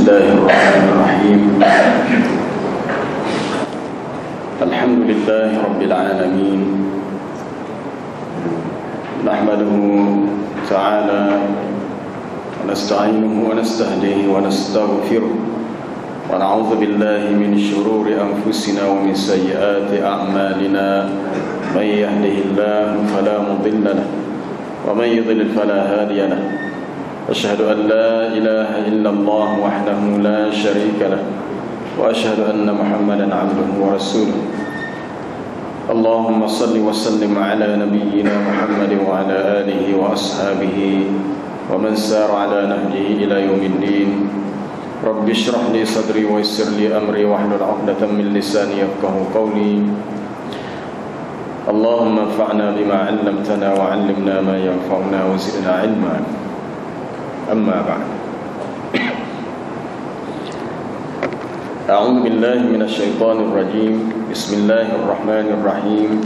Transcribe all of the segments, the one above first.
Bismillahirrahmanirrahim. Alhamdulillahi Rabbil Alamin. Nahmaduhu ta'ala wa nasta'inuhu wa nastahdihi wa nastaghfiruh wa na'udzu billahi min shururi anfusina wa min sayyiati a'malina. May yahdihillahu fala mudilla lahu wa may yudlil fala hadiya lahu. Asyhadu an la ilaha illallah wahdahu la syarika lahu wa asyhadu anna Muhammadan 'abduhu wa rasuluh. Allahumma salli wa sallim ala nabiyyina Muhammad wa ala alihi wa ashabihi wa man sara ala nahjihi ila yaumiddin. Rabbi shrah li sadri wa yassir li amri wahlul 'uqdatam min lisani yafqahu qawli. Allahumma anfa'na bima 'allamtana wa 'allimna ma yanfa'una wa zidna 'ilma. Amma ba'd. A'udzu billahi minasy syaithanir rajim. Bismillahirrahmanirrahim.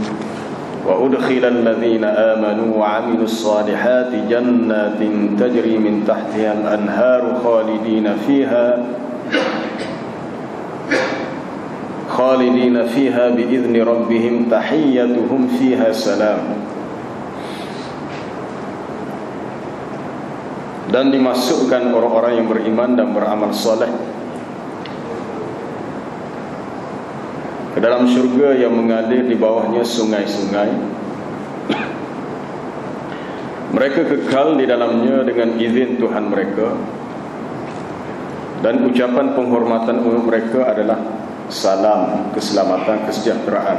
Wa udkhilal ladzina amanu wa 'amilus solihati jannatin tajri min tahtiha al-anharu khalidina fiha bi'izni rabbihim tahiyyatuhum fiha salam. Dan dimasukkan orang-orang yang beriman dan beramal soleh ke dalam syurga yang mengalir di bawahnya sungai-sungai. Mereka kekal di dalamnya dengan izin Tuhan mereka. Dan ucapan penghormatan untuk mereka adalah salam, keselamatan, kesejahteraan.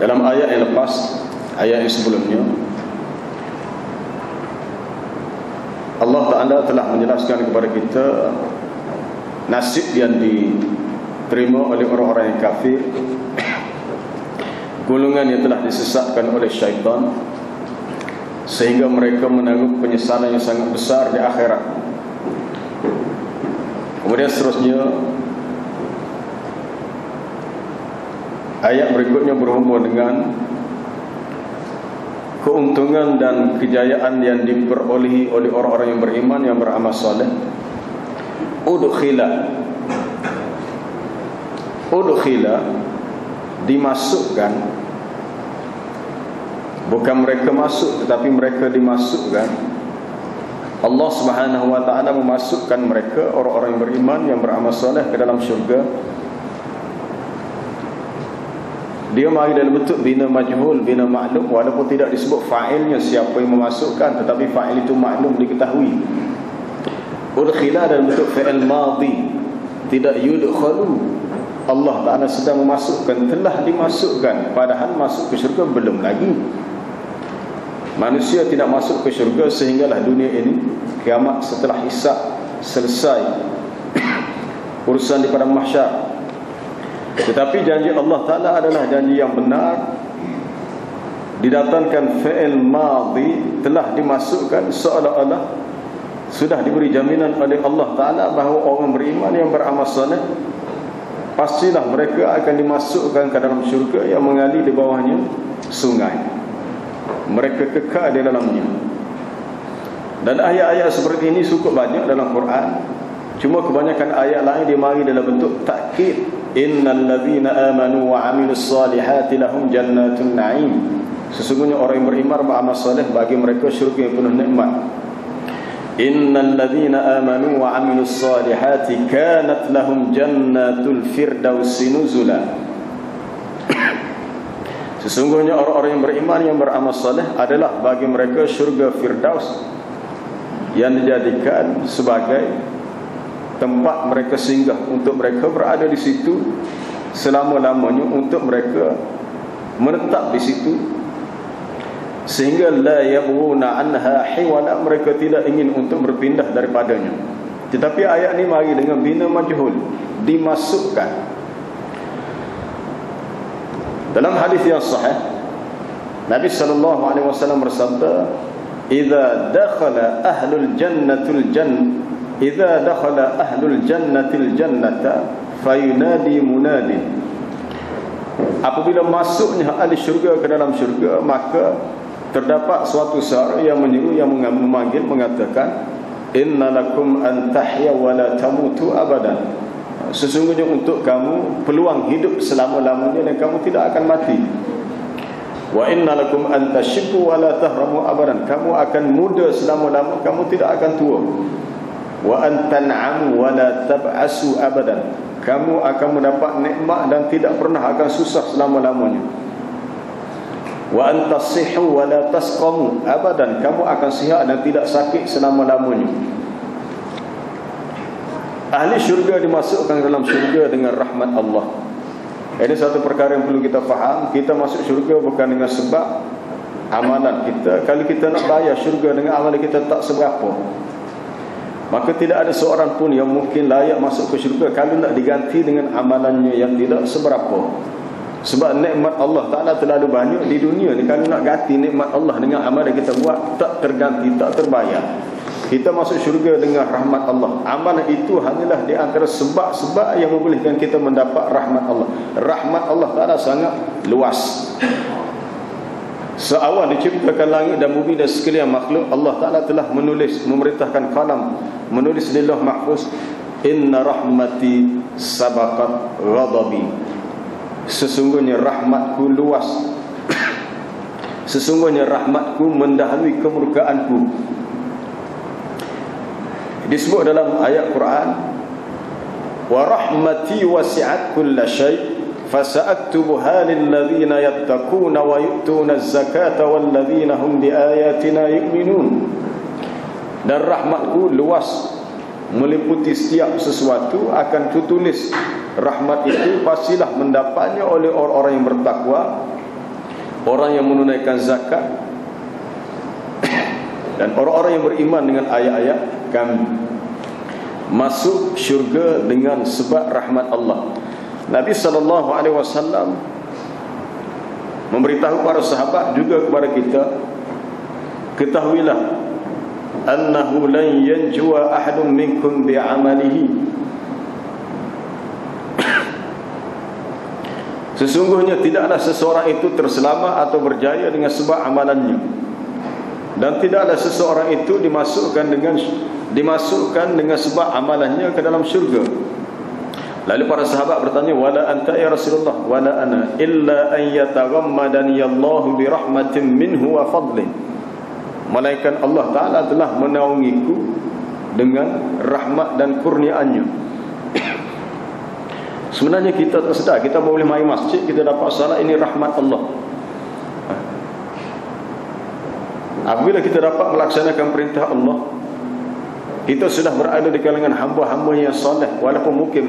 Dalam ayat yang lepas, ayat yang sebelumnya, Allah Ta'ala telah menjelaskan kepada kita nasib yang diterima oleh orang-orang yang kafir, golongan yang telah disesatkan oleh syaitan, sehingga mereka menanggung penyesalan yang sangat besar di akhirat. Kemudian seterusnya, ayat berikutnya berhubungan dengan keuntungan dan kejayaan yang diperolehi oleh orang-orang yang beriman, yang beramal soleh. Udkhila dimasukkan, bukan mereka masuk, tetapi mereka dimasukkan. Allah Subhanahu wa ta'ala memasukkan mereka, orang-orang yang beriman, yang beramal soleh, ke dalam syurga. Dia mari dalam bentuk bina majhul, bina maklum, walaupun tidak disebut fa'ilnya siapa yang memasukkan, tetapi fa'il itu maklum, diketahui. Udkhila dalam bentuk fi'il madhi, tidak yudkhalu. Allah Ta'ala sedang memasukkan, telah dimasukkan, padahal masuk ke syurga belum lagi. Manusia tidak masuk ke syurga sehinggalah dunia ini, kiamat setelah hisab selesai, urusan di padang mahsyar. Tetapi janji Allah Ta'ala adalah janji yang benar. Didatangkan fi'il madhi, telah dimasukkan, seolah-olah sudah diberi jaminan oleh Allah Ta'ala bahawa orang beriman yang beramal soleh pastilah mereka akan dimasukkan ke dalam syurga yang mengalir di bawahnya sungai. Mereka kekal di dalamnya. Dan ayat-ayat seperti ini cukup banyak dalam Quran. Cuma kebanyakan ayat lain dia mari dalam bentuk takkid. Innal ladzina amanu wa 'amilus solihati lahum jannatun na'im. Sesungguhnya orang yang beriman beramal soleh, bagi mereka syurga yang penuh nikmat. Innal ladzina amanu wa 'amilus solihati kanat lahum jannatul firdausi nuzula. Sesungguhnya orang-orang yang beriman, yang beramal soleh adalah bagi mereka syurga firdaus yang dijadikan sebagai tempat mereka singgah, untuk mereka berada di situ selama-lamanya, untuk mereka menetap di situ, sehingga la yabghuna anha hiwala, mereka tidak ingin untuk berpindah daripadanya. Tetapi ayat ini mari dengan bina majhul, dimasukkan. Dalam hadis yang sahih, Nabi sallallahu alaihi wasallam bersabda, "Idza dakhala ahlul jannatul idza dakhala ahlul jannatil jannata fayunadi munadi." Apabila masuknya ahli syurga ke dalam syurga, maka terdapat suatu suara yang menyeru, yang memanggil, mengatakan, innalakum an tahya wa la tamutu abadan. Sesungguhnya untuk kamu peluang hidup selama-lamanya dan kamu tidak akan mati. Wa innalakum an tashibbu wa la tahramu abadan. Kamu akan muda selama-lamanya, kamu tidak akan tua. Wa an tan'amu wa la tab'asu abadan. Kamu akan mendapat nikmat dan tidak pernah akan susah selama-lamanya. Wa an tasihhu wa la tasqamu abadan. Kamu akan sihat dan tidak sakit selama-lamanya. Ahli syurga dimasukkan dalam syurga dengan rahmat Allah. Ini satu perkara yang perlu kita faham. Kita masuk syurga bukan dengan sebab amalan kita. Kalau kita nak bayar syurga dengan amalan kita tak seberapa, maka tidak ada seorang pun yang mungkin layak masuk ke syurga kalau nak diganti dengan amalannya yang tidak seberapa. Sebab nikmat Allah Ta'ala terlalu banyak di dunia ni. Kalau nak ganti nikmat Allah dengan amalan kita buat, tak terganti, tak terbayar. Kita masuk syurga dengan rahmat Allah. Amalan itu hanyalah di antara sebab-sebab yang membolehkan kita mendapat rahmat Allah. Rahmat Allah Ta'ala sangat luas. Seawal diciptakan langit dan bumi dan sekalian makhluk, Allah Ta'ala telah menulis, memerintahkan kalam, menulis di Lauh Mahfuz, inna rahmati sabaqat ghadabi. Sesungguhnya rahmatku luas. Sesungguhnya rahmatku mendahului kemurkaanku. Disebut dalam ayat Quran, wa rahmati wasi'at kulla syai' fasa'aktubuha lilladzina yattaquna wa yu'tuna az-zakata walladzina hum biayatina yu'minun. Dan rahmatku luas, meliputi setiap sesuatu. Akan kutulis rahmat itu pastilah mendapatnya oleh orang-orang yang bertakwa, orang yang menunaikan zakat, dan orang-orang yang beriman dengan ayat-ayat kami. Masuk syurga dengan sebab rahmat Allah. Nabi SAW memberitahu para sahabat juga kepada kita, ketahuilah annahu lan yanjua ahadun minkum bi'amalihi. Sesungguhnya tidaklah seseorang itu terselamat atau berjaya dengan sebab amalannya, dan tidaklah seseorang itu dimasukkan dengan sebab amalannya ke dalam syurga. Lalu para sahabat bertanya, wala anta ya Rasulullah, wala ana illa an yataghammadani Allahu bi rahmatin minhu wa fadlin. Malaikat Allah Ta'ala telah menaungiku dengan rahmat dan kurniaannya. Sebenarnya kita tak sedar, kita boleh mai masjid, kita dapat salat, ini rahmat Allah. Apabila kita dapat melaksanakan perintah Allah, kita sudah berada di kalangan hamba-hamba yang soleh. Walaupun mungkin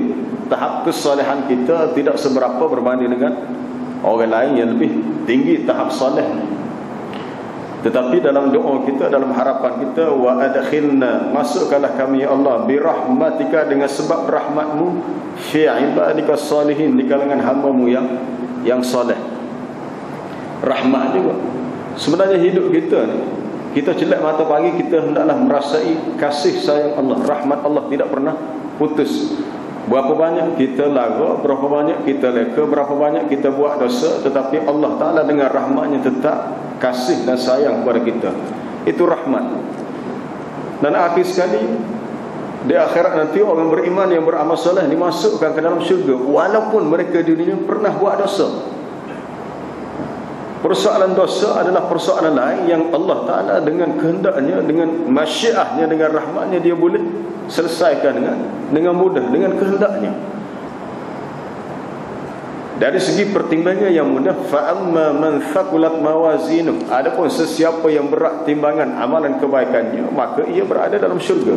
tahap kesalehan kita tidak seberapa berbanding dengan orang lain yang lebih tinggi tahap soleh, tetapi dalam doa kita, dalam harapan kita, wa adkhilna, masukkanlah kami ya Allah, bi rahmatika, dengan sebab rahmatmu, fi ibadika salihin, di kalangan hamba-Mu yang soleh. Rahmat juga. Sebenarnya hidup kita ni, kita celak mata pagi, kita hendaklah merasai kasih sayang Allah, rahmat Allah tidak pernah putus. Berapa banyak kita lara, berapa banyak kita leka, berapa banyak kita buat dosa, tetapi Allah Ta'ala dengan rahmatnya tetap kasih dan sayang kepada kita. Itu rahmat. Dan akhir sekali, di akhirat nanti orang beriman yang beramal soleh dimasukkan ke dalam syurga, walaupun mereka di dunia pernah buat dosa. Persoalan dosa adalah persoalan lain yang Allah Ta'ala dengan kehendaknya, dengan masyiahnya, dengan rahmatnya, dia boleh selesaikan dengan mudah, dengan kehendaknya. Dari segi pertimbangan yang mudah, fa'amma man thaqulat mawazinuh, adapun sesiapa yang berat timbangan amalan kebaikannya, maka ia berada dalam syurga.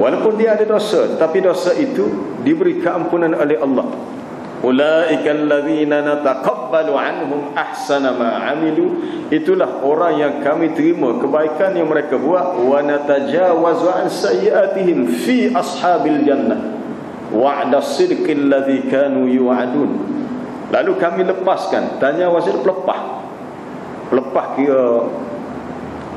Walaupun dia ada dosa, tapi dosa itu diberi keampunan oleh Allah. Ulaika alladzina nataqabbalu anhum ahsana ma amilu, itulah orang yang kami terima kebaikan yang mereka buat, wa natajawazu an sayyi'atihim fi ashabil jannah wa'da sidqil ladzi kanu yu'adun. Lalu kami lepaskan, tanya wasil pelepah kira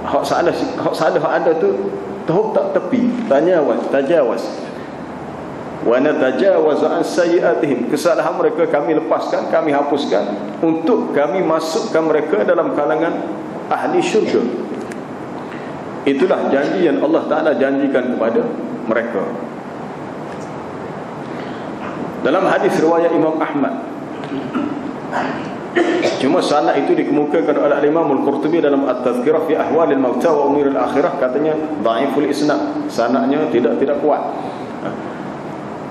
hak salah hak ada tu tahu tak tepi, tanya tajawaz. Wa natajawazu an sayyi'atihim, kesalahan mereka kami lepaskan, kami hapuskan, untuk kami masukkan mereka dalam kalangan ahli syurga. Itulah janji yang Allah Ta'ala janjikan kepada mereka. Dalam hadis riwayat Imam Ahmad, cuma sanad itu dikemukakan oleh Imam Al-Qurtubi dalam At-Tadhkirah fi Ahwalil Mauta wa Umuril Akhirah, katanya dhaiful isnad, sanadnya tidak kuat.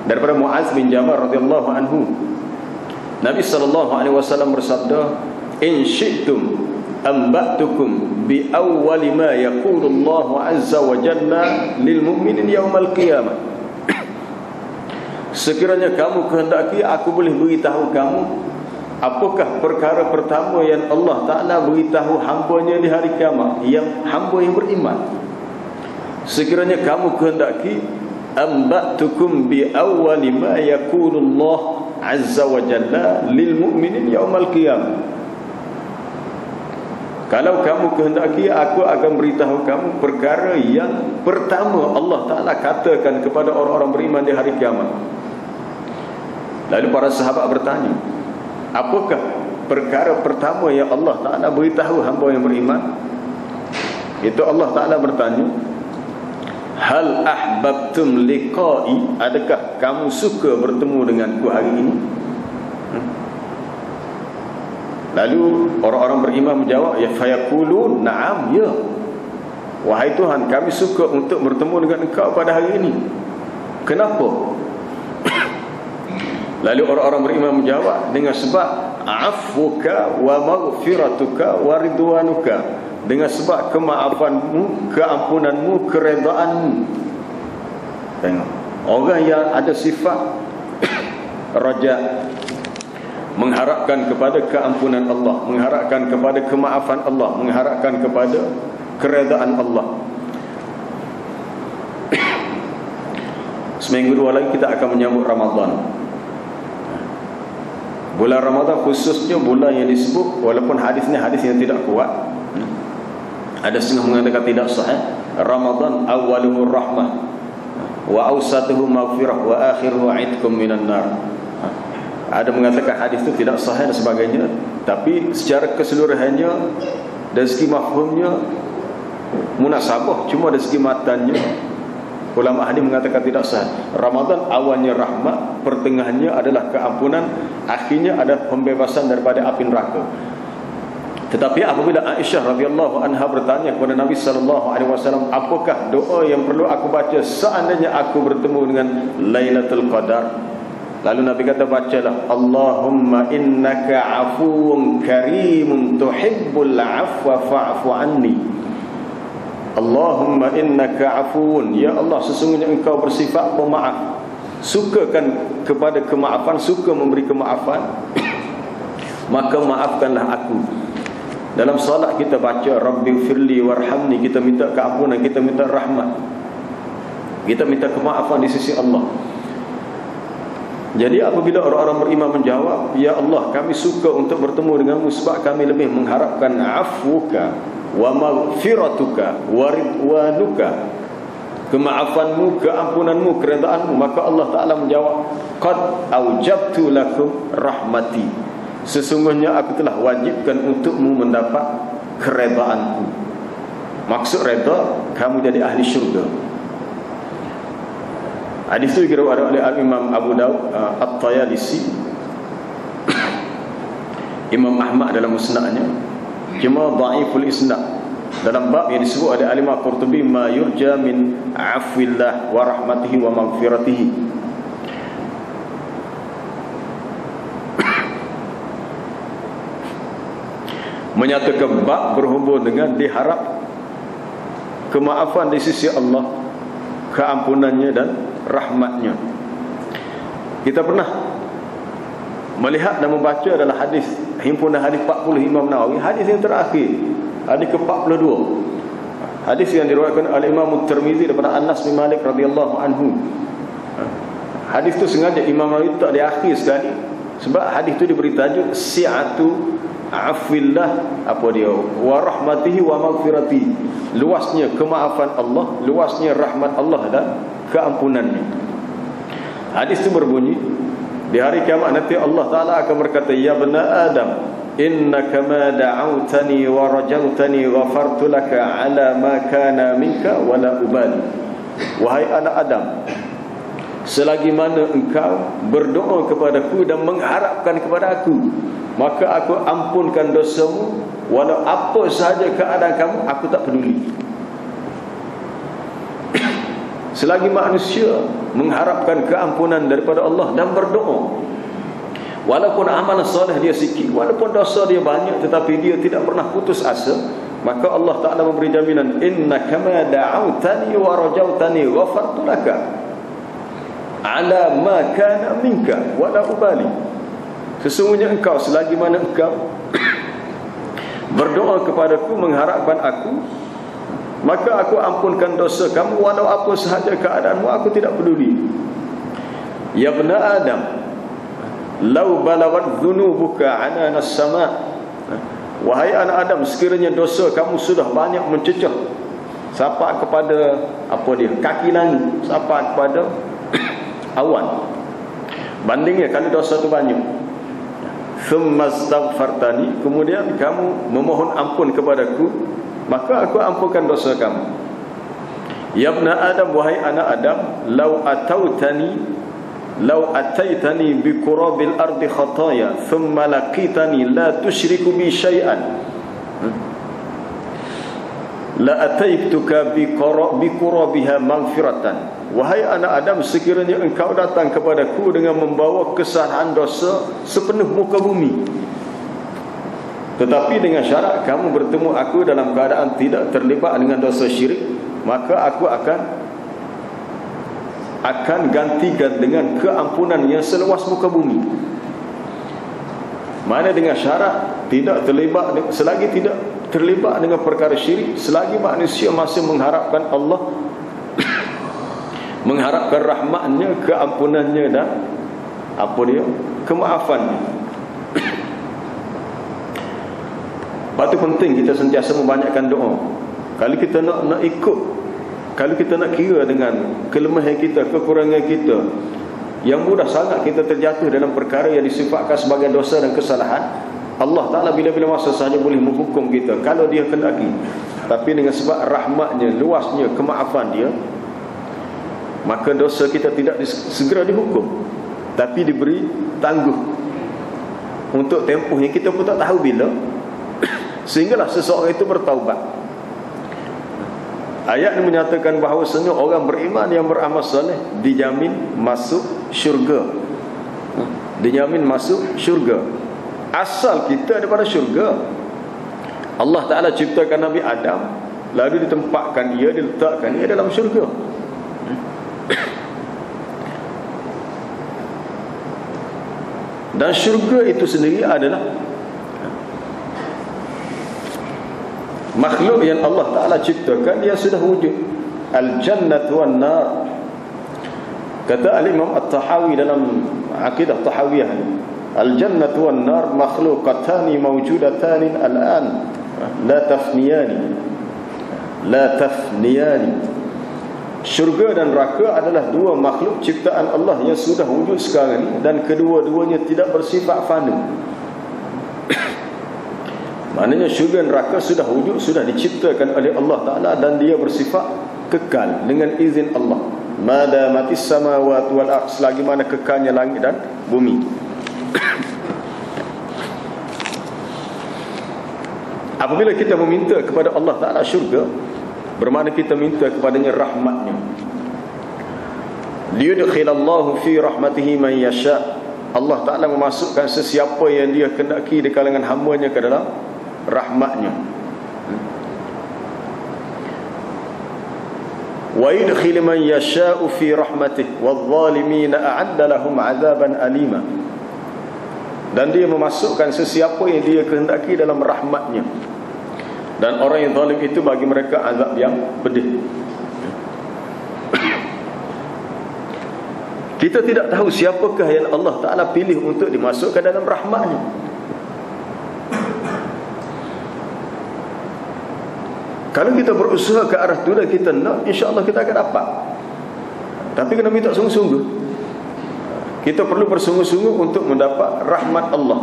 Daripada Muaz bin Jabal radhiyallahu anhu, Nabi sallallahu alaihi wasallam bersabda, "In syi'tum amba'tukum bi awwali ma yaqulu Allah azza wa jalla lil mu'minin yaumal qiyamah." Sekiranya kamu kehendaki, aku boleh beritahu kamu apakah perkara pertama yang Allah Ta'ala beritahu hamba-Nya di hari kiamat, yang hamba yang beriman. Sekiranya kamu kehendaki, amba'tukum bi awwali ma yaqulu Allah azza wa jalla lil mu'minin yaumal qiyamah. Kalau kamu kehendaki, aku akan beritahu kamu perkara yang pertama Allah Ta'ala katakan kepada orang-orang beriman di hari kiamat. Lalu para sahabat bertanya, apakah perkara pertama yang Allah Ta'ala beritahu hamba yang beriman? Itu Allah Ta'ala bertanya, hal ahbabtum liqa'i, adakah kamu suka bertemu denganku hari ini? Lalu orang-orang beriman menjawab, ya fayaqulun na'am, ya, wahai Tuhan, kami suka untuk bertemu dengan engkau pada hari ini. Kenapa? Lalu orang-orang beriman menjawab, dengan sebab afuka wa maghfiratuka wa ridwanuka, dengan sebab kemaafanmu, keampunanmu, keredaanmu. Tengok, orang yang ada sifat raja, mengharapkan kepada keampunan Allah, mengharapkan kepada kemaafan Allah, mengharapkan kepada keredaan Allah. Seminggu dua lagi kita akan menyambut Ramadan. Bulan Ramadan khususnya bulan yang disebut, walaupun hadisnya hadis yang tidak kuat, ada setengah mengatakan tidak sahih, Ramadan awaluhu rahmah wa awsatuhu maghfirah wa akhiruhu aitkum minan nar. Ada mengatakan hadis itu tidak sahih dan sebagainya, tapi secara keseluruhannya dari segi mafhumnya munasabah, cuma dari segi matanya ulama hadis mengatakan tidak sah. Ramadan awalnya rahmat, pertengahannya adalah keampunan, akhirnya ada pembebasan daripada api neraka. Tetapi apabila Aisyah radhiyallahu anha bertanya kepada Nabi sallallahu alaihi wasallam, apakah doa yang perlu aku baca seandainya aku bertemu dengan Lailatul Qadar? Lalu Nabi kata, bacalah, Allahumma innaka afuwun karimun tuhibbul afwa fa'fu anni. Allahumma innaka afuun, ya Allah, sesungguhnya engkau bersifat pemaaf, sukakan kepada kemaafan, suka memberi kemaafan, maka maafkanlah aku. Dalam salat kita baca Rabbighfirli warhamni, kita minta keampunan, kita minta rahmat, kita minta kemaafan di sisi Allah. Jadi apabila orang-orang beriman menjawab, ya Allah, kami suka untuk bertemu denganmu sebab kami lebih mengharapkan afuka wa maghfiratuka wa ridwanuka, kemaafanmu, keampunanmu, keredaanmu, maka Allah Ta'ala menjawab, qad aujabtu lakum rahmati, sesungguhnya aku telah wajibkan untukmu mendapat keredaanku. Maksud reda, kamu jadi ahli syurga. Hadis itu diriwayatkan oleh Imam Abu Daud At-Tayalisi, Imam Ahmad dalam musnadnya, cuma dhaiful isnad. Dalam bab yang disebut ada Al-Imam Qurtubi, ma yurja min afwillah wa rahmatihi wa maghfiratihi. Menyatakan bab berhubung dengan diharap kemaafan di sisi Allah, keampunannya dan rahmatnya. Kita pernah melihat dan membaca adalah hadis himpunan hadis 40 Imam Nawawi, hadis yang terakhir, hadis ke-42, hadis yang diriwayatkan oleh Imam Tirmizi daripada Anas bin Malik radhiyallahu anhu. Hadis itu sengaja Imam Nawawi tak di akhir sekali, sebab hadis itu diberi tajuk si'atu afillah, apa dia, wa rahmatihi wa maghfirati, luasnya kemaafan Allah, luasnya rahmat Allah dan keampunannya. Hadis itu berbunyi, di hari kiamat nanti Allah Ta'ala akan berkata, ya bani Adam, innaka ma da'awtani wa rajautani ghafartu laka ala ma kana minka wa la ubali. Wahai anak Adam, selagi mana engkau berdoa kepadaku dan mengharapkan kepada aku, maka aku ampunkan dosamu. Walau apa sahaja keadaan kamu, aku tak peduli. Selagi manusia mengharapkan keampunan daripada Allah dan berdoa, walaupun amal soleh dia sikit, walaupun dosa dia banyak, tetapi dia tidak pernah putus asa, maka Allah Ta'ala memberi jaminan, innaka ma da'awtani wa rajautani ghafartu laka ala ma kana minka wa la ubali. Sesungguhnya engkau, selagi mana engkau berdoa kepadaku, mengharapkan aku, maka aku ampunkan dosa kamu, walau apa sahaja keadaanmu, aku tidak peduli. Ya bna Adam, lau balawat dhunubuka anana as-sama'. Wahai anak Adam, sekiranya dosa kamu sudah banyak mencecah sampai kepada kaki langit, sampai kepada awan, bandingnya kalau dosa itu banyak, thumma astaghfartani, kemudian kamu memohon ampun kepadaku, maka aku ampunkan dosa kamu. Ya bna Adam, wahai anak Adam, lau ataitani bi qurabil ardi khataya thumma laqitani la tusyriku bi syai'an la ataituka bi qurabiha maghfiratan. Wahai anak Adam, sekiranya engkau datang kepadaku dengan membawa kesalahan dosa sepenuh muka bumi, tetapi dengan syarat kamu bertemu aku dalam keadaan tidak terlibat dengan dosa syirik, maka aku akan gantikan dengan keampunan yang seluas muka bumi. Mana dengan syarat tidak terlibat, selagi tidak terlibat dengan perkara syirik, selagi manusia masih mengharapkan Allah, mengharapkan rahmatnya, keampunannya dan kemaafannya. Lepas itu penting kita sentiasa membanyakkan doa. Kalau kita nak ikut, kalau kita nak kira dengan kelemahan kita, kekurangan kita, yang mudah sangat kita terjatuh dalam perkara yang disifatkan sebagai dosa dan kesalahan. Allah Ta'ala bila-bila masa sahaja boleh menghukum kita kalau dia kendaki. Tapi dengan sebab rahmatnya, luasnya, kemaafan dia, maka dosa kita tidak segera dihukum, tapi diberi tangguh untuk tempoh yang kita pun tak tahu bila, sehinggalah seseorang itu bertaubat. Ayat ini menyatakan bahawasanya orang beriman yang beramal soleh dijamin masuk syurga. Dijamin masuk syurga. Asal kita daripada syurga. Allah Ta'ala ciptakan Nabi Adam, lalu ditempatkan dia, diletakkan dia dalam syurga. Dan syurga itu sendiri adalah makhluk yang Allah Ta'ala ciptakan, dia sudah wujud. Al-jannatu wan nar. Kata Al-Imam At-Tahawi dalam Aqidah Tahawiyah, Al-jannatu wan nar makhluqatani mawjudatani al-an la tafniyani. La tafniyani. Syurga dan neraka adalah dua makhluk ciptaan Allah yang sudah wujud sekarang ini, dan kedua-duanya tidak bersifat fana. Maknanya syurga dan neraka sudah wujud, sudah diciptakan oleh Allah Ta'ala, dan dia bersifat kekal dengan izin Allah. Madamatis samawati wal ardh, selagi mana kekalnya langit dan bumi. Apabila kita meminta kepada Allah Ta'ala syurga, bermakna kita minta kepadanya rahmatnya. Liyudkhilallahu fi rahmatihi man yasha. Allah Ta'ala memasukkan sesiapa yang dia kendaki di kalangan hamba-Nya ke dalam rahmatnya. Wa yudkhil man yasha'u fi rahmatihi wadh-dhalimina a'adda lahum 'adzaban alima. Dan dia memasukkan sesiapa yang dia kehendaki dalam rahmatnya, dan orang yang zalim itu bagi mereka azab yang pedih. Kita tidak tahu siapakah yang Allah Ta'ala pilih untuk dimasukkan dalam rahmatnya. Kalau kita berusaha ke arah itu dan kita nak, insya-Allah kita akan dapat. Tapi kena minta sungguh-sungguh. Kita perlu bersungguh-sungguh untuk mendapat rahmat Allah.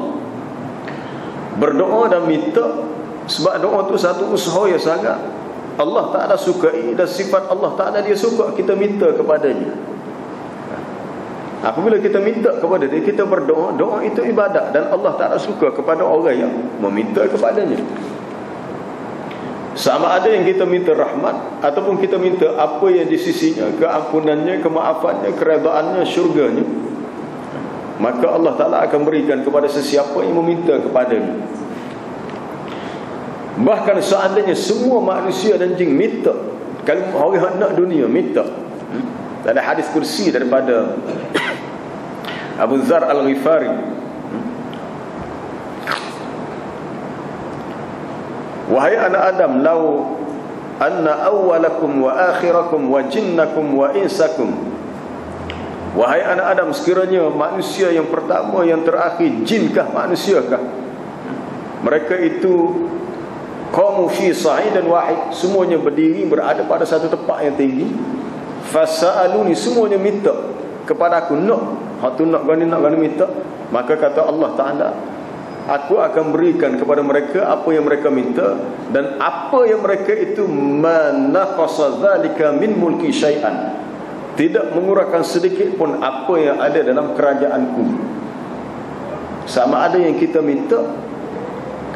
Berdoa dan minta, sebab doa tu satu usaha yang sangat Allah Ta'ala sukai, dan sifat Allah Ta'ala dia suka kita minta kepadanya. Apabila kita minta kepada dia, kita berdoa, doa itu ibadat, dan Allah Ta'ala suka kepada orang yang meminta kepadanya. Sama ada yang kita minta rahmat ataupun kita minta apa yang di sisinya, keampunannya, kemaafannya, keredaannya, syurganya, maka Allah Ta'ala akan berikan kepada sesiapa yang meminta kepadanya. Bahkan seandainya semua manusia dan jin minta, kalau orang nak dunia minta, ada hadis kursi daripada Abu Dzar Al-Ghifari, wahai anak Adam, lau anna awwalakum wa akhirakum wa jinnakum wa insakum, wahai anak Adam, sekiranya manusia yang pertama, yang terakhir, jinkah manusiakah, mereka itu qamu fi sa'idan wahid, semuanya berdiri berada pada satu tempat yang tinggi, fasa'aluni, semuanya minta kepada aku, nak tu nak gani minta, maka kata Allah Ta'ala, aku akan berikan kepada mereka apa yang mereka minta, dan apa yang mereka itu manaqasa dzalika min mulki syai'an, tidak mengurangkan sedikit pun apa yang ada dalam kerajaanku. Sama ada yang kita minta,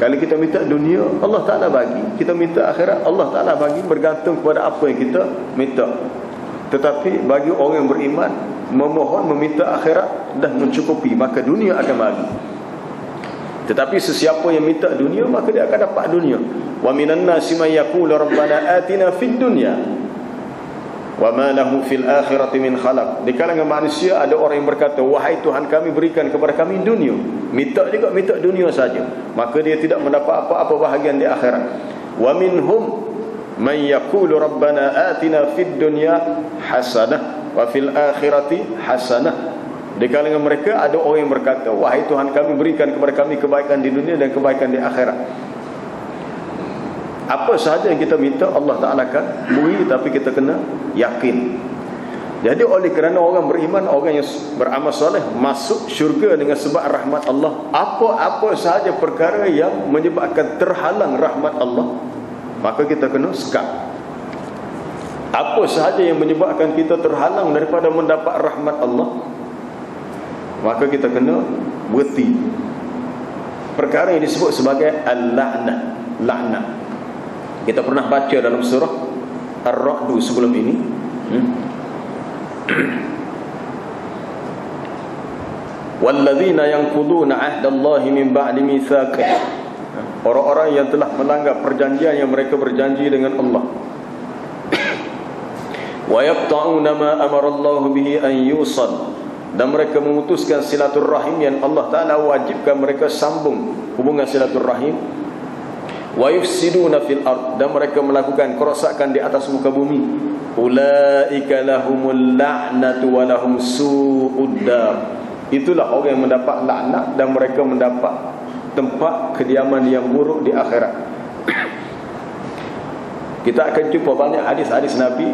kalau kita minta dunia, Allah Ta'ala bagi. Kita minta akhirat, Allah Ta'ala bagi, bergantung kepada apa yang kita minta. Tetapi bagi orang yang beriman, memohon, meminta akhirat dah mencukupi, maka dunia akan bagi. Tetapi sesiapa yang minta dunia, maka dia akan dapat dunia. Wa minan nasi may yaqulu rabbana atina fid dunya wa ma lahu fil akhirati min khalaq. Di kalangan manusia ada orang yang berkata, wahai Tuhan kami, berikan kepada kami dunia. Minta juga minta dunia saja, maka dia tidak mendapat apa-apa bahagian di akhirat. Wa minhum man yaqulu rabbana atina fid dunya hasanah wa fil akhirati hasanah. Di kalangan mereka ada orang yang berkata, wahai Tuhan kami, berikan kepada kami kebaikan di dunia dan kebaikan di akhirat. Apa sahaja yang kita minta, Allah Ta'ala akan beri, tapi kita kena yakin. Jadi oleh kerana orang beriman, orang yang beramal soleh, masuk syurga dengan sebab rahmat Allah. Apa-apa sahaja perkara yang menyebabkan terhalang rahmat Allah, maka kita kena sekat. Apa sahaja yang menyebabkan kita terhalang daripada mendapat rahmat Allah, maka kita kena berhenti. Perkara yang disebut sebagai al-la'nah, laknat. Kita pernah baca dalam surah Ar-Ra'd sebelum ini. Walladzina yanquduna 'ahdallahi min ba'di mitsaqih. Orang-orang yang telah melanggar perjanjian yang mereka berjanji dengan Allah. Wa yaqta'una ma amara Allah bihi an yusal. Dan mereka memutuskan silaturrahim yang Allah Ta'ala wajibkan mereka sambung hubungan silaturrahim. Wa yufsiduna fil ard, dan mereka melakukan kerosakan di atas muka bumi. Ulaika lahumul la'natu wa lahum su'ud dar. Itulah orang yang mendapat laknat dan mereka mendapat tempat kediaman yang buruk di akhirat. Kita akan jumpa banyak hadis-hadis Nabi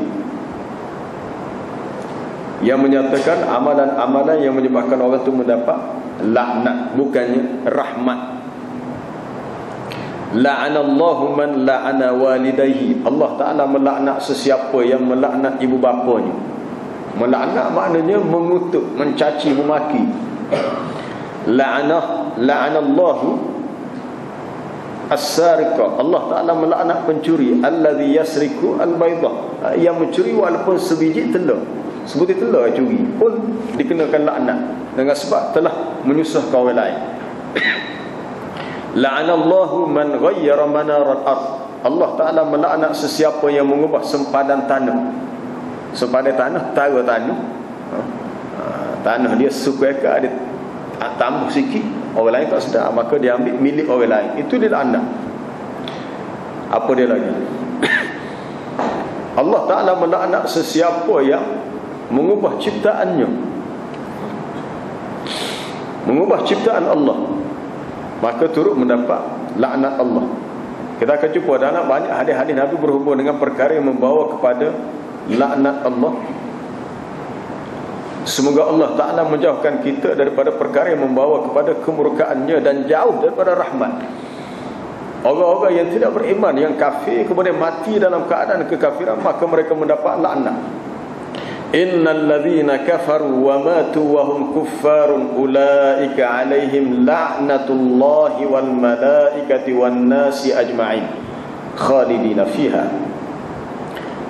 yang menyatakan amalan-amalan yang menyebabkan orang itu mendapat laknat, bukannya rahmat. La'anallahu man la'ana walidayhi. Allah Ta'ala melaknat sesiapa yang melaknat ibu bapanya. Melaknat maknanya mengutuk, mencaci, memaki. La'anallahu as-sariqa. Allah Ta'ala melaknat pencuri. Alladhi yasriku al-baydah. Yang mencuri walaupun sebiji telur, sebutir telur curi pun dikenakan laknat, dengan sebab telah menyusahkan orang lain. La'anallahu man ghayyara manaral ard. Allah Ta'ala melaknat sesiapa yang mengubah sempadan tanah. Sempadan tanah, tara tanah, tanah dia suka ke ada tambah sikit, orang lain tak sedar, maka dia ambil milik orang lain. Itu dia laknat. Apa dia lagi? Allah Ta'ala melaknat sesiapa yang mengubah ciptaannya, mengubah ciptaan Allah, maka turut mendapat laknat Allah. Kita akan jumpa dalam banyak hadis-hadis Nabi berhubung dengan perkara yang membawa kepada laknat Allah. Semoga Allah Ta'ala menjauhkan kita daripada perkara yang membawa kepada kemurkaannya dan jauh daripada rahmat. Orang-orang yang tidak beriman, yang kafir, kemudian mati dalam keadaan kekafiran, maka mereka mendapat laknat. Innal ladzina kafaru wa matu wa hum kuffarun ulaika alaihim la'natullahi wal malaikati wan nasi ajma'in khalidina fiha.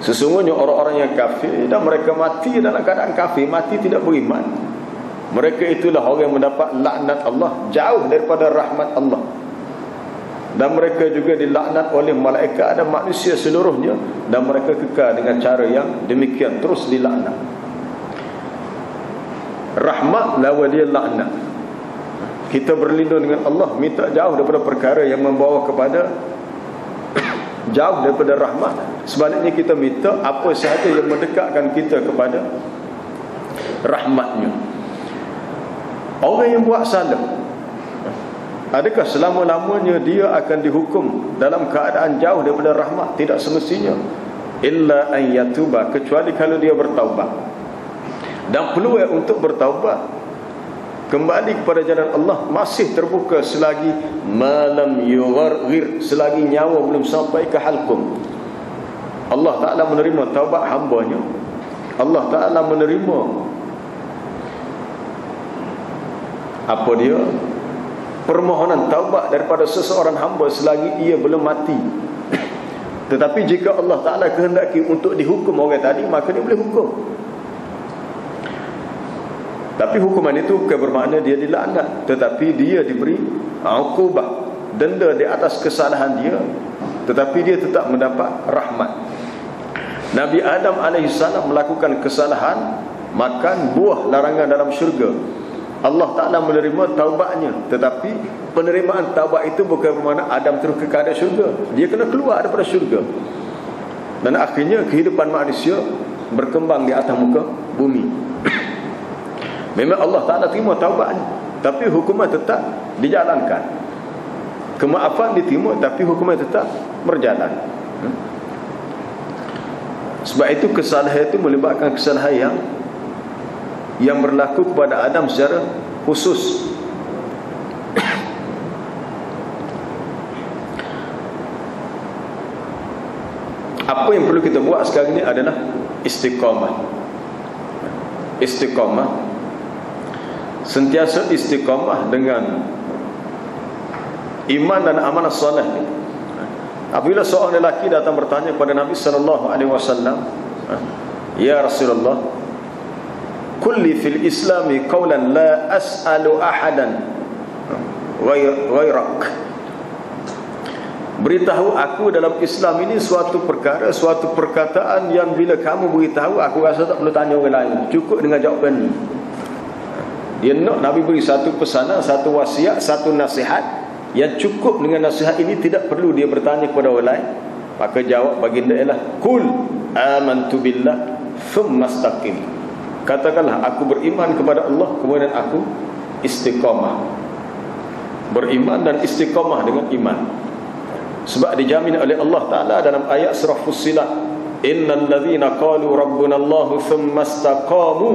Sesungguhnya orang-orang yang kafir dan mereka mati dalam keadaan kafir, mati tidak beriman, mereka itulah orang yang mendapat laknat Allah, jauh daripada rahmat Allah. Dan mereka juga dilaknat oleh malaikat dan manusia seluruhnya, dan mereka kekal dengan cara yang demikian, terus dilaknat. Rahmat lawan dia laknat. Kita berlindung dengan Allah, minta jauh daripada perkara yang membawa kepada jauh daripada rahmat. Sebaliknya kita minta apa sahaja yang mendekatkan kita kepada rahmatnya. Orang yang buat salah, adakah selama-lamanya dia akan dihukum dalam keadaan jauh daripada rahmat? Tidak semestinya. Illa an yatuba, kecuali kalau dia bertaubat. Dan peluang untuk bertaubat, kembali kepada jalan Allah, masih terbuka selagi malam yugharghir, selagi nyawa belum sampai ke halqum. Allah Ta'ala menerima taubat hambanya. Allah Ta'ala menerima apa dia? Permohonan taubat daripada seseorang hamba selagi ia belum mati. Tetapi jika Allah Ta'ala kehendaki untuk dihukum orang tadi, maka dia boleh hukum. Tapi hukuman itu bukan bermakna dia dilaknat, tetapi dia diberi uqubah, denda di atas kesalahan dia, tetapi dia tetap mendapat rahmat. Nabi Adam AS melakukan kesalahan, makan buah larangan dalam syurga. Allah Ta'ala menerima taubatnya, tetapi penerimaan taubat itu bukan bermakna Adam terus kekal di syurga. Dia kena keluar daripada syurga. Dan akhirnya kehidupan manusia berkembang di atas muka bumi. Memang Allah Ta'ala terima taubatnya, tapi hukuman tetap dijalankan. Kemaafan diterima, tapi hukuman tetap berjalan. Sebab itu kesalahan itu melibatkan kesalahan yang berlaku kepada Adam secara khusus. Apa yang perlu kita buat sekarang ini adalah istiqamah. Istiqamah, sentiasa istiqamah dengan iman dan amanah soleh. Apabila seorang lelaki datang bertanya kepada Nabi SAW, ya Rasulullah, kulli fil islami qawlan la as'alu ahadan ghairak. Beritahu aku dalam Islam ini suatu perkara, suatu perkataan yang bila kamu beritahu, aku rasa tak perlu tanya orang lain, cukup dengan jawapan ini. Dia nak Nabi beri satu pesanan, satu wasiat, satu nasihat yang cukup. Dengan nasihat ini tidak perlu dia bertanya kepada orang lain. Maka jawab baginda ialah kul amantu billah thumma istaqim. Katakanlah aku beriman kepada Allah, kemudian aku istiqamah. Beriman dan istiqamah dengan iman. Sebab dijamin oleh Allah Ta'ala dalam ayat surah Fussilat, innal ladzina qalu rabbuna Allah thumma istaqamu,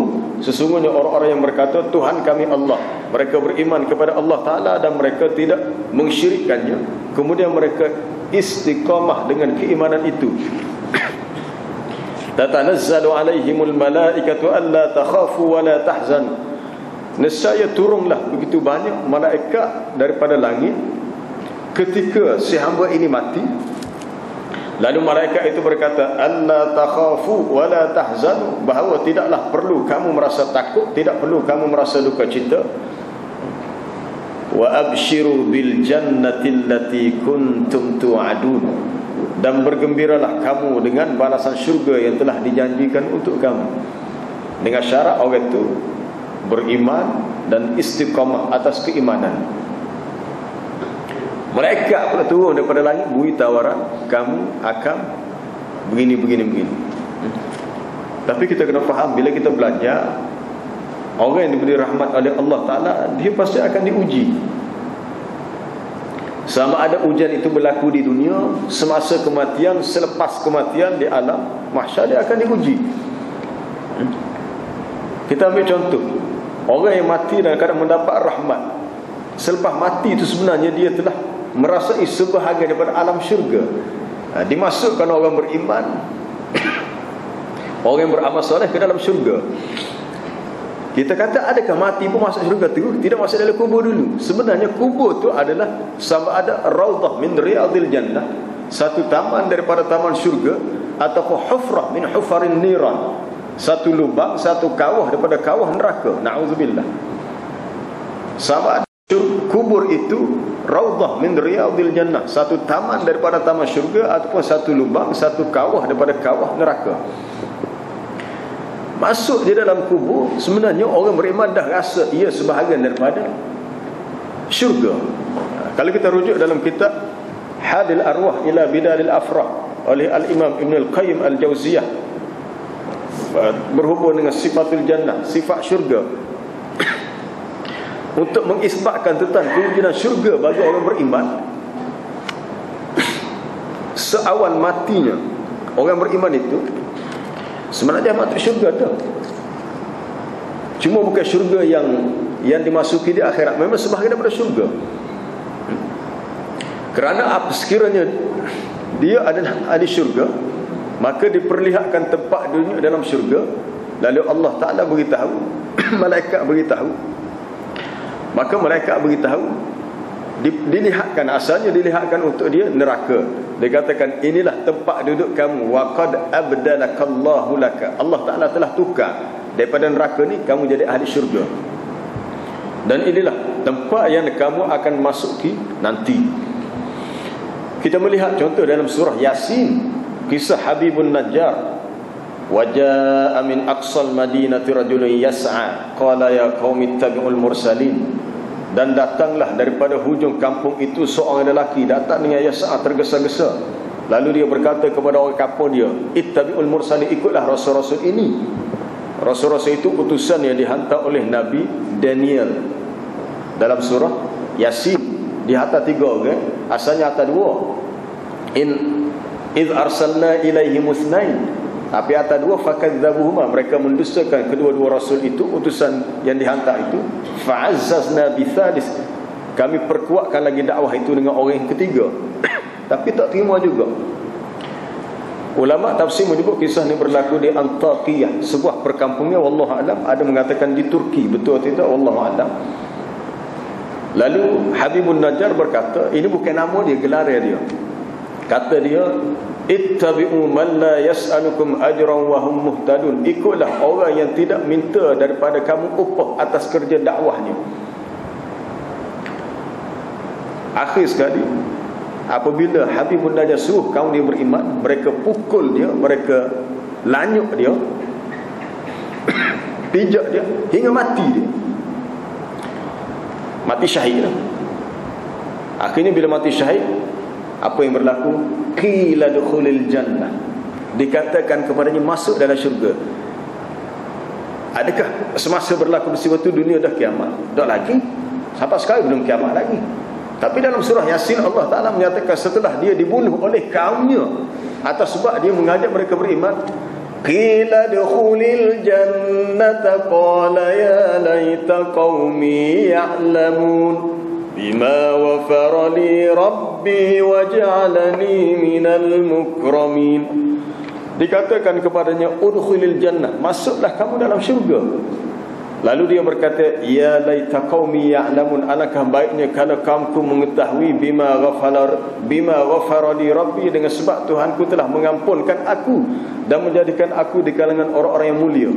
sesungguhnya orang-orang yang berkata Tuhan kami Allah, mereka beriman kepada Allah Ta'ala dan mereka tidak mensyirikkannya, kemudian mereka istiqamah dengan keimanan itu. Tatanazzalu alaihimul malaikatu alla takhafu wa la tahzan, nescaya turunlah begitu banyak malaikat daripada langit ketika si hamba ini mati. Lalu malaikat itu berkata, alla takhafu wa la tahzanu, bahawa tidaklah perlu kamu merasa takut, tidak perlu kamu merasa duka cita. Wa abshiru bil jannati allati kuntum tu'adun, dan bergembiralah kamu dengan balasan syurga yang telah dijanjikan untuk kamu. Dengan syarat orang itu beriman dan istiqamah atas keimanan. Malaikat pula turun daripada langit beri tawaran, kamu akan begini. Tapi kita kena faham, bila kita belajar, orang yang diberi rahmat oleh Allah Ta'ala, dia pasti akan diuji. Sama ada ujian itu berlaku di dunia, semasa kematian, selepas kematian di alam mahsyar, dia akan diuji. Kita Kita ambil contoh, orang yang mati dalam keadaan mendapat rahmat, selepas mati itu sebenarnya dia telah merasai sebahagian daripada alam syurga. Dimasukkan orang beriman, orang yang beramal soleh ke dalam syurga. Kita kata adakah mati pun masuk syurga tu? Tidak masuk dalam kubur dulu. Sebenarnya kubur tu adalah sama ada raudhah min riyadil jannah, satu taman daripada taman syurga, ataupun hufrah min hufarin niran, satu lubang, satu kawah daripada kawah neraka. Na'udzubillah. Sama ada kubur itu raudhah min riyadil jannah, satu taman daripada taman syurga, ataupun satu lubang, satu kawah daripada kawah neraka. Masuk di dalam kubur, sebenarnya orang beriman dah rasa ia sebahagian daripada syurga. Kalau kita rujuk dalam kitab Hadil Arwah ila Bidalil Afrah oleh Al-Imam Ibn Al-Qayyim Al-Jawziyah, berhubung dengan sifatul jannah, sifat syurga, untuk mengisbatkan tentang kewujudan syurga bagi orang beriman, seawal matinya orang beriman itu sebenarnya masuk syurga tu. Cuma bukan syurga yang dimasuki di akhirat, memang sebahagian daripada syurga. Kerana apa? Sekiranya dia ada ahli syurga, maka diperlihatkan tempat dunia dalam syurga, lalu Allah Ta'ala beritahu, malaikat beritahu, maka malaikat beritahu, dilihatkan, asalnya dilihatkan untuk dia neraka. Dia katakan, inilah tempat duduk kamu, wa qad abdalakallahu laka. Allah Ta'ala telah tukar daripada neraka ni kamu jadi ahli syurga, dan inilah tempat yang kamu akan masuki nanti. Kita melihat contoh dalam surah Yasin, kisah Habibun Najjar. Waja'a min aqsal madinati rajulun yas'a qala ya qaumi ittabi'ul mursalin. Dan datanglah daripada hujung kampung itu seorang lelaki, datang dengan yas'a, tergesa-gesa. Lalu dia berkata kepada orang kampung dia, ittabi'ul mursalin, ikutlah rasul-rasul ini. Rasul-rasul itu utusan yang dihantar oleh Nabi Daniel. Dalam surah Yasin dihantar 3 orang, asalnya hantar 2. Idh arsalna ilaihim itsnain, tapi hantar 2, fakadzabuhuma, mereka mendustakan kedua-dua rasul itu, utusan yang dihantar itu. Fa'azzazna bithalis, kami perkuatkan lagi dakwah itu dengan orang yang ketiga. Tapi tak terima juga. Ulama tafsir menyebut kisah ini berlaku di Antakiyah, sebuah perkampungan, wallahu alam. Ada mengatakan di Turki, betul atau tidak, wallahu alam. Lalu Habibun Najjar berkata, ini bukan nama dia, gelar dia. Kata dia, ittabi'u man la yas'alukum ajran wa hum muhtadun, ikutlah orang yang tidak minta daripada kamu upah atas kerja dakwahnya. Akhir sekali, apabila Habibun Najjar suruh kaum dia beriman, mereka pukul dia, mereka lanyuk dia, pijak dia hingga mati dia. Mati syahid lah. Akhirnya bila mati syahid, apa yang berlaku? Qila dukhulil jannah, dikatakan kepadanya masuk dalam syurga. Adakah semasa berlaku peristiwa itu dunia dah kiamat? Tak lagi. Sampai sekarang belum kiamat lagi. Tapi dalam surah Yasin Allah Ta'ala menyatakan setelah dia dibunuh oleh kaumnya atas sebab dia mengajak mereka beriman, qila dukhulil jannata qala ya laita qaumi ya'lamun bima wafara li rabbi waj'alani minal mukramin. Dikatakan kepadanya, udkhulil jannah, masuklah kamu dalam syurga. Lalu dia berkata, ya laita qaumi ya'lamun, alangkah baiknya kalau kaumku mengetahui bima ghafara li rabbi, dengan sebab Tuhanku telah mengampunkan aku dan menjadikan aku di kalangan orang-orang yang mulia.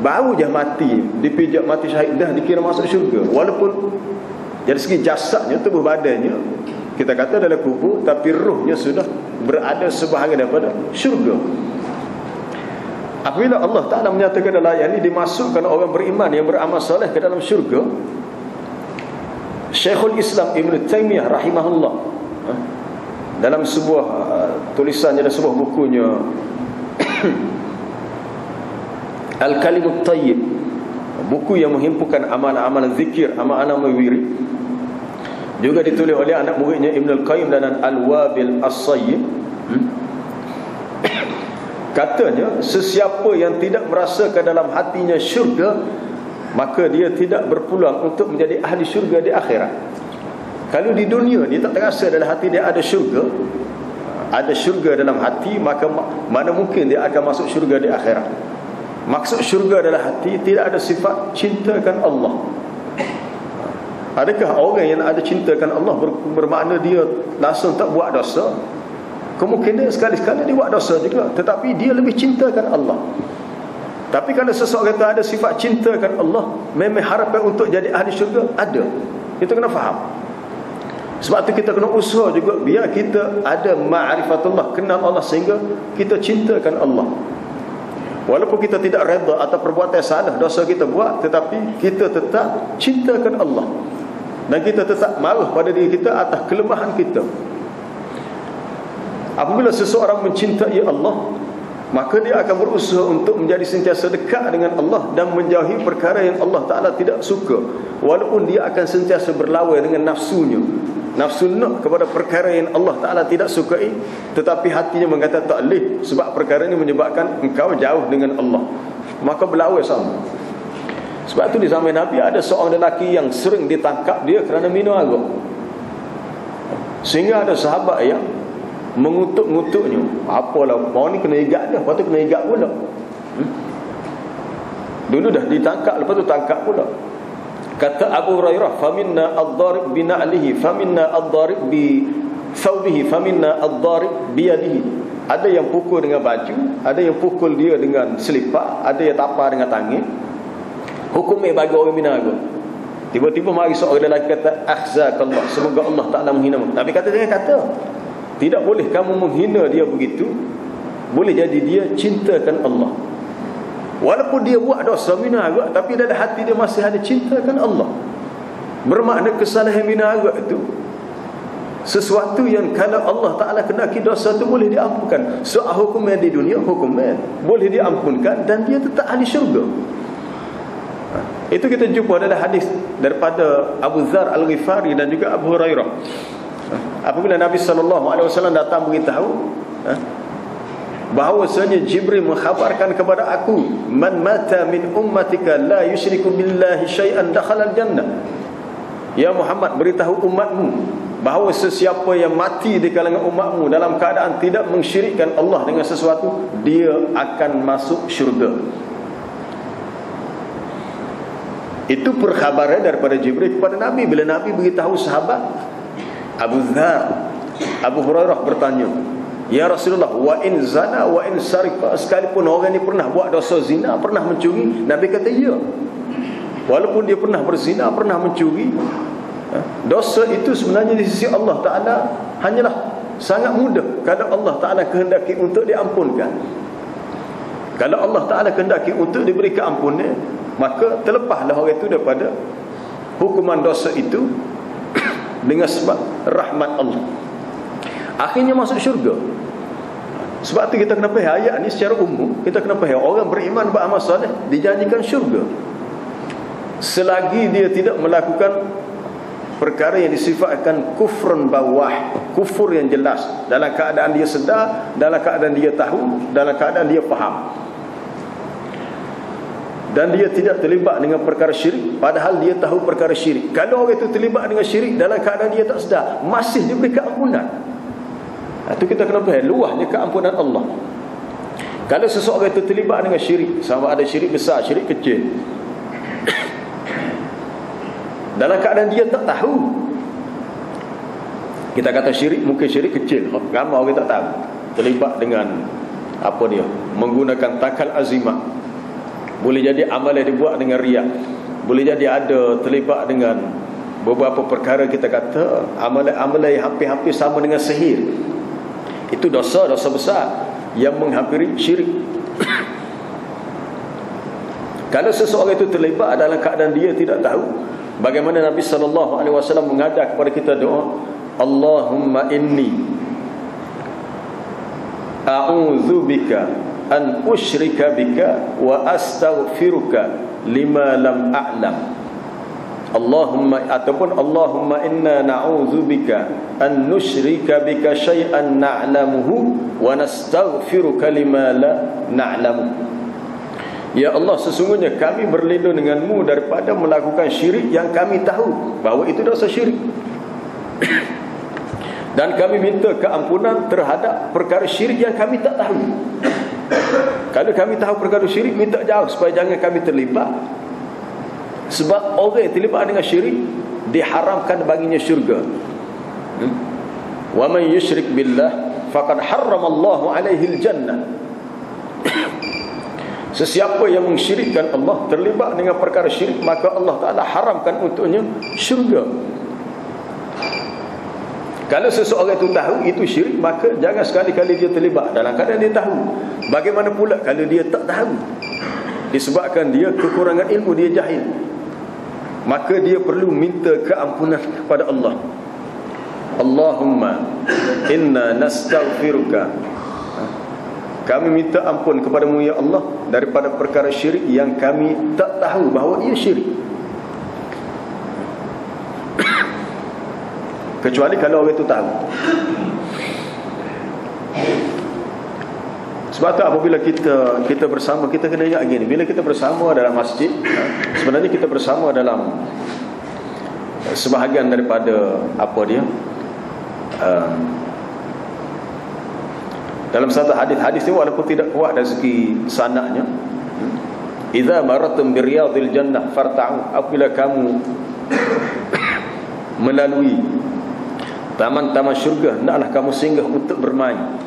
Baru je mati, dipijak mati syahid, dah dikira masuk syurga. Walaupun dari segi jasadnya, tubuh badannya kita kata dalam kubur, tapi ruhnya sudah berada sebahagian daripada syurga. Apabila Allah Ta'ala menyatakan dalam ayat ini dimasukkan orang beriman yang beramal soleh ke dalam syurga, Syekhul Islam Ibn Taymiyah rahimahullah dalam sebuah tulisannya, dalam sebuah bukunya Al-Kalimut Tayyib, buku yang menghimpunkan amalan-amalan zikir, amalan-amalan wirid, juga ditulis oleh anak muridnya Ibn Al-Qayyim dalam Al-Wabil As-Sayyib. Katanya, sesiapa yang tidak merasakan dalam hatinya syurga, maka dia tidak berpeluang untuk menjadi ahli syurga di akhirat. Kalau di dunia dia tak terasa dalam hati dia ada syurga, ada syurga dalam hati, maka mana mungkin dia akan masuk syurga di akhirat. Maksud syurga dalam hati tidak ada sifat cintakan Allah. Adakah orang yang ada cintakan Allah bermakna dia langsung tak buat dosa? Kemungkinan sekali-sekala dia buat dosa juga, tetapi dia lebih cintakan Allah. Tapi kalau seseorang kata ada sifat cintakan Allah, memang harapan untuk jadi ahli syurga ada. Kita kena faham. Sebab tu kita kena usaha juga biar kita ada ma'rifatullah, kenal Allah, sehingga kita cintakan Allah. Walaupun kita tidak redha atas perbuatan salah, dosa kita buat, tetapi kita tetap cintakan Allah. Dan kita tetap marah pada diri kita atas kelemahan kita. Apabila seseorang mencintai Allah, maka dia akan berusaha untuk menjadi sentiasa dekat dengan Allah dan menjauhi perkara yang Allah Ta'ala tidak suka. Walaupun dia akan sentiasa berlawan dengan nafsunya, nafsu nak kepada perkara yang Allah Ta'ala tidak sukai, tetapi hatinya mengatakan tak boleh, sebab perkara ini menyebabkan engkau jauh dengan Allah, maka berlawan sama. Sebab tu di zaman Nabi ada seorang lelaki yang sering ditangkap dia kerana minum arak, sehingga ada sahabat yang mengutuk-ngutuknya. Apalah, orang ni kena igat dah, lepas tu kena igat pula. Dulu dah ditangkap, lepas tu tangkap pula. Kata Abu Hurairah, faminna ad-darib bi na'lihi, faminna ad-darib bi thawbihi, faminna ad-darib bi yadihi. Ada yang pukul dengan baju, ada yang pukul dia dengan selipar, ada yang tampar dengan tangan. Hukumnya bagi orang minum. Tiba-tiba mari seorang lelaki kata, akhzakallah, semoga Allah Ta'ala menghinamu. Nabi kata, jangan kata, tidak boleh kamu menghina dia begitu. Boleh jadi dia cintakan Allah. Walaupun dia buat dosa minum arak, tapi dalam hati dia masih ada cintakan Allah. Bermakna kesalahan minum arak itu sesuatu yang kalau Allah Ta'ala kendaki dosa itu boleh diampunkan. Soal hukumnya di dunia, hukumnya boleh diampunkan dan dia tetap ahli syurga. Itu kita jumpa dalam hadis daripada Abu Dzar Al-Ghifari dan juga Abu Hurairah. Apabila Nabi SAW datang beritahu bahawasanya Jibril mengkhabarkan kepada aku, man mata min ummatika la yusyriku billahi syai'an dakhala al-jannah. Ya Muhammad, beritahu umatmu bahawa sesiapa yang mati di kalangan umatmu dalam keadaan tidak mensyirikkan Allah dengan sesuatu, dia akan masuk syurga. Itu perkhabaran daripada Jibril kepada Nabi. Bila Nabi beritahu sahabat, Abu Dzar, Abu Hurairah bertanya, ya Rasulullah, wa in zana wa in sarika, sekalipun orang ni pernah buat dosa zina, pernah mencuri, Nabi kata ya. Walaupun dia pernah berzina, pernah mencuri, dosa itu sebenarnya di sisi Allah Ta'ala hanyalah sangat mudah kalau Allah Ta'ala kehendaki untuk diampunkan. Kalau Allah Ta'ala kehendaki untuk diberi keampunan, maka terlepaslah orang itu daripada hukuman dosa itu dengan sebab rahmat Allah, akhirnya masuk syurga. Sebab tu kita kena faham ayat ni secara umum. Kita kena faham orang beriman beramal soleh dijanjikan syurga selagi dia tidak melakukan perkara yang disifatkan kufrun bawah, kufur yang jelas, dalam keadaan dia sedar, dalam keadaan dia tahu, dalam keadaan dia faham, dan dia tidak terlibat dengan perkara syirik padahal dia tahu perkara syirik. Kalau orang itu terlibat dengan syirik dalam keadaan dia tak sedar, masih diberi keampunan. Itu kita kena faham luahnya keampunan Allah. Kalau seseorang itu terlibat dengan syirik, sama ada syirik besar, syirik kecil, dalam keadaan dia tak tahu, kita kata syirik, mungkin syirik kecil, ramai orang tak tahu, terlibat dengan apa dia, menggunakan takal azimah. Boleh jadi amal yang dibuat dengan riak, boleh jadi ada terlibat dengan beberapa perkara, kita kata amalan-amalan yang hampir-hampir sama dengan sihir. Itu dosa-dosa besar yang menghampiri syirik. Kalau seseorang itu terlibat dalam keadaan dia tidak tahu, bagaimana Nabi SAW mengajar kepada kita doa, Allahumma inni a'udzubika an usyrika bika wa astaghfiruka lima lam a'lam. Allahumma, ataupun Allahumma inna na'udzubika an nusyrika bika syai'an na'lamuhu wa nastaghfiruka lima la na'lamu. Ya Allah, sesungguhnya kami berlindung denganmu daripada melakukan syirik yang kami tahu bahawa itu dosa syirik. Dan kami minta keampunan terhadap perkara syirik yang kami tak tahu. Kalau kami tahu perkara syirik, minta jauh supaya jangan kami terlibat. Sebab orang yang terlibat dengan syirik diharamkan baginya syurga. Wa man yusyrik billah faqad harramallahu alaihi al-jannah. Sesiapa yang mensyirikkan Allah, terlibat dengan perkara syirik, maka Allah Ta'ala haramkan untuknya syurga. Kalau seseorang itu tahu itu syirik, maka jangan sekali-kali dia terlibat dalam keadaan dia tahu. Bagaimana pula kalau dia tak tahu? Disebabkan dia kekurangan ilmu, dia jahil, maka dia perlu minta keampunan kepada Allah. Allahumma inna nastaghfiruka, kami minta ampun kepadamu ya Allah daripada perkara syirik yang kami tak tahu bahawa ia syirik. Kecuali kalau orang itu tahu. Sebab tu apabila kita bersama, kita kena ingat gini, bila kita bersama dalam masjid, sebenarnya kita bersama dalam sebahagian daripada apa dia, dalam satu hadis ni walaupun tidak kuat dari segi sanadnya, idza maratum biriyadil jannah farta'u, apabila kamu melalui taman-taman syurga, hendaklah kamu singgah untuk bermain,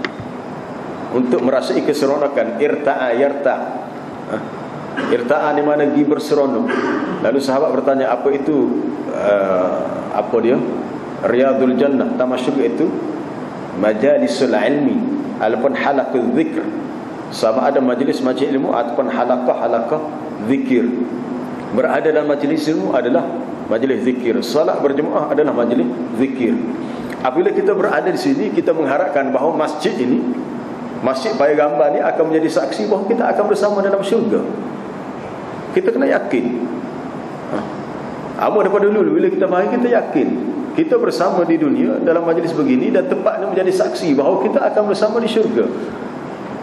untuk merasai keseronokan. Irta'a yarta', irta'a ni mana pergi berseronok. Lalu sahabat bertanya, apa itu apa dia riyadul jannah? Taman syurga itu majalisul ilmi ataupun halaqul zikr, sama ada majlis ilmu ataupun halaqah zikir. Berada dalam majlis ilmu adalah majlis zikir, salat berjemaah adalah majlis zikir. Apabila kita berada di sini, kita mengharapkan bahawa masjid ini, Masjid Paya Gambar ni akan menjadi saksi bahawa kita akan bersama dalam syurga. Kita kena yakin. Apa daripada dulu bila kita mari, kita yakin kita bersama di dunia dalam majlis begini, dan tempatnya menjadi saksi bahawa kita akan bersama di syurga.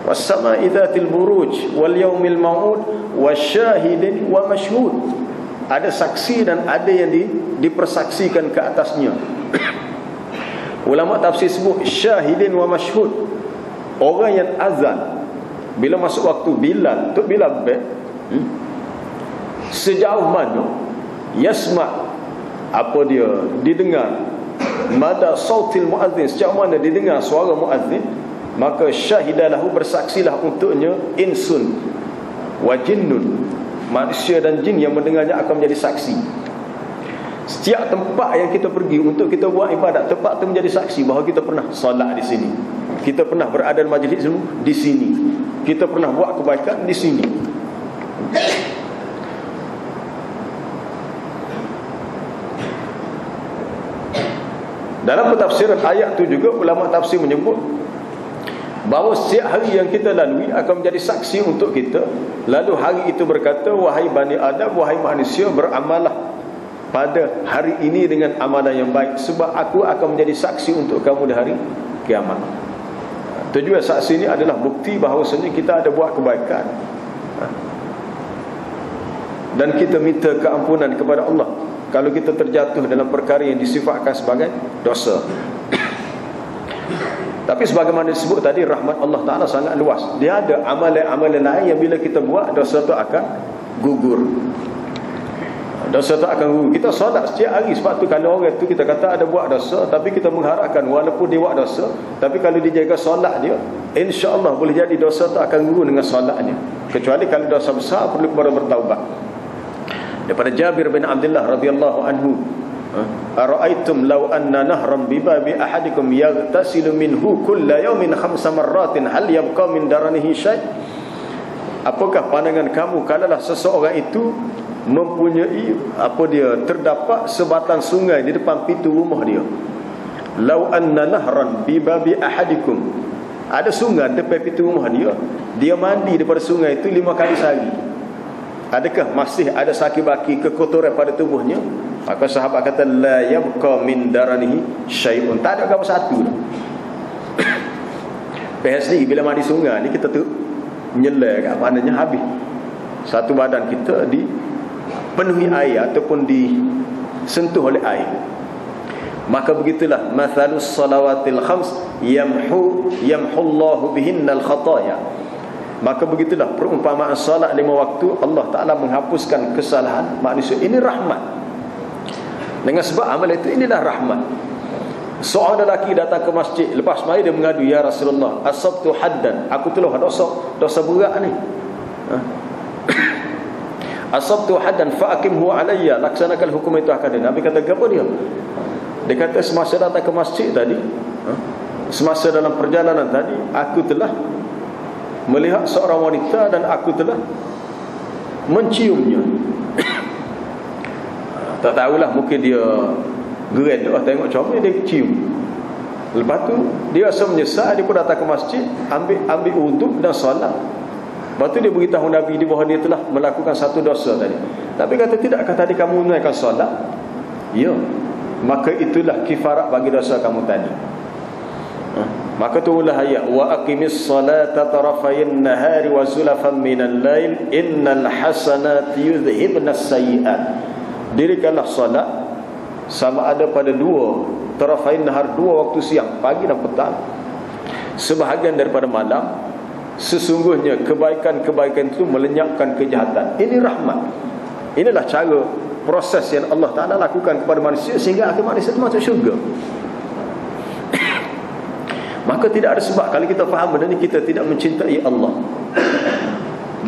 Was-sama'i dzatil buruj wal yaumil mau'ud wasyahidin wa mashhud. Ada saksi dan ada yang dipersaksikan ke atasnya. Ulama tafsir sebut syahidin wa mashhud, orang yang azan bila masuk waktu Bilal, untuk Bilal sejauh mana yasma', apa dia didengar, mada sautil muazzin, sejauh mana didengar suara muazzin, maka syahidalahu, bersaksilah untuknya insun wa jinnun, manusia dan jin yang mendengarnya akan menjadi saksi. Setiap tempat yang kita pergi untuk kita buat ibadat, tempat itu menjadi saksi bahawa kita pernah solat di sini, kita pernah berada di majlis ilmu di sini, kita pernah buat kebaikan di sini. Dalam pentafsiran ayat itu juga ulama tafsir menyebut bahawa setiap hari yang kita lalui akan menjadi saksi untuk kita. Lalu hari itu berkata, wahai Bani Adam, wahai manusia, beramallah pada hari ini dengan amalan yang baik, sebab aku akan menjadi saksi untuk kamu di hari kiamat. Tujuan saksi ini adalah bukti bahawasanya kita ada buat kebaikan, dan kita minta keampunan kepada Allah kalau kita terjatuh dalam perkara yang disifatkan sebagai dosa. Tapi sebagaimana disebut tadi, rahmat Allah Ta'ala sangat luas. Dia ada amalan-amalan lain yang bila kita buat, dosa itu akan gugur. Dosa itu akan gugur. Kita solat setiap hari. Sebab tu kalau orang itu kita kata ada buat dosa, tapi kita mengharapkan walaupun dia buat dosa, tapi kalau dia jaga solat dia, insya-Allah boleh jadi dosa itu akan gugur dengan solatnya. Kecuali kalau dosa besar, perlu kepada bertaubat. Daripada Jabir bin Abdullah radhiyallahu anhu, ara'aitum law anna nahran bi babi ahadikum yaghtasilu minhu kulla yawmin 5 marratin hal yabqa min daranihi syai'. Apakah pandangan kamu kalaulah seseorang itu mempunyai terdapat sebatang sungai di depan pintu rumah dia. Law anna nahran bi babi ahadikum, ada sungai depan pintu rumah dia, dia mandi daripada sungai itu 5 kali sehari. Adakah masih ada sakit baki kekotoran pada tubuhnya? Maka sahabat kata la yabqa min daranihi syai'un. Tak ada apa satu dah. PhD bila mandi sungai ni kita tu nyelai kat maknanya habis. Satu badan kita dipenuhi air ataupun disentuh oleh air. Maka begitulah mathalus salawatil khams yamhullahu bihinnal khataya. Maka begitulah perumpamaan salat 5 waktu, Allah Ta'ala menghapuskan kesalahan manusia. Ini rahmat. Dengan sebab amal itu, inilah rahmat. Seorang lelaki datang ke masjid, lepas mari dia mengadu, ya Rasulullah, asabtu haddan, aku telah dosa berat ni. Asabtu haddan fa'akimhu alayya, laksanakan hukum itu akan dia. Nabi kata, apa dia? Dia kata, semasa datang ke masjid tadi, semasa dalam perjalanan tadi, aku telah melihat seorang wanita dan aku telah menciumnya. Tak tahulah, mungkin dia geran tengok comel, dia cium. Lepas tu dia rasa menyesal, dia pun datang ke masjid, ambil wuduk dan solat. Lepas tu dia beritahu Nabi bahawa dia telah melakukan satu dosa tadi. Nabi kata, tidakkah tadi kamu menunaikan solat? Ya. Maka itulah kifarat bagi dosa kamu tadi. Maka turunlah ayat, wa aqimis salata tarafayn nahari wa zulafan minal lail innal hasanati yudhhibnas sayyi'at. Dirikanlah salat sama ada pada 2 tarafayn nahar, 2 waktu siang, pagi dan petang, sebahagian daripada malam. Sesungguhnya kebaikan-kebaikan itu melenyapkan kejahatan. Ini rahmat. Inilah cara proses yang Allah Ta'ala lakukan kepada manusia sehingga akhir manusia itu masuk syurga. Maka tidak ada sebab kalau kita faham benda ni kita tidak mencintai Allah.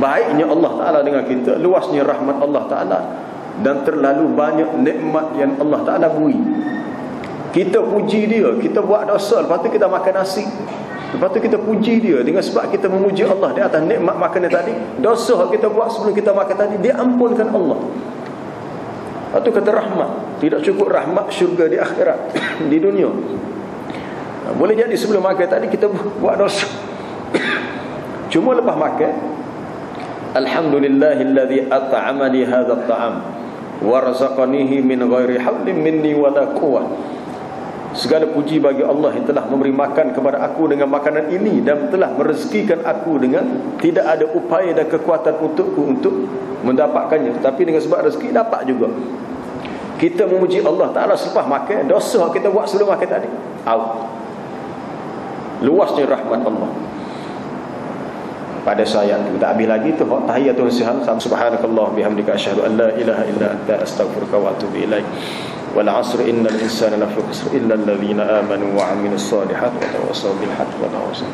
Baiknya Allah Ta'ala dengan kita, luasnya rahmat Allah Ta'ala, dan terlalu banyak nikmat yang Allah Ta'ala beri. Kita puji dia, kita buat dosa, lepas tu kita makan nasi, lepas tu kita puji dia dengan sebab kita memuji Allah di atas nikmat makanan tadi. Dosa kita buat sebelum kita makan tadi, dia ampunkan Allah. Lepas tu kata rahmat. Tidak cukup rahmat syurga di akhirat, di dunia. Boleh jadi sebelum makan tadi kita buat dosa. Cuma lepas makan, alhamdulillahilladzi at'amani hadzal ta'am wa razaqanihi min ghairi haulin minni wala quwwah. Segala puji bagi Allah yang telah memberi makan kepada aku dengan makanan ini dan telah merezekikan aku dengan tidak ada upaya dan kekuatan untukku untuk mendapatkannya, tapi dengan sebab rezeki dapat juga. Kita memuji Allah Ta'ala selepas makan, dosa kita buat sebelum makan tadi out. Luasnya rahmat Allah. Pada saya kita habis lagi tu tahiyatul sihan, subhanakallah bihamdika asyhadu an la ilaha illa anta astaghfiruka wa atubu ilaik. Wal 'asri innal insana lafi khusr illa alladhina amanu wa 'amilus solihati wa tawassaw bil haqqi wa tawassaw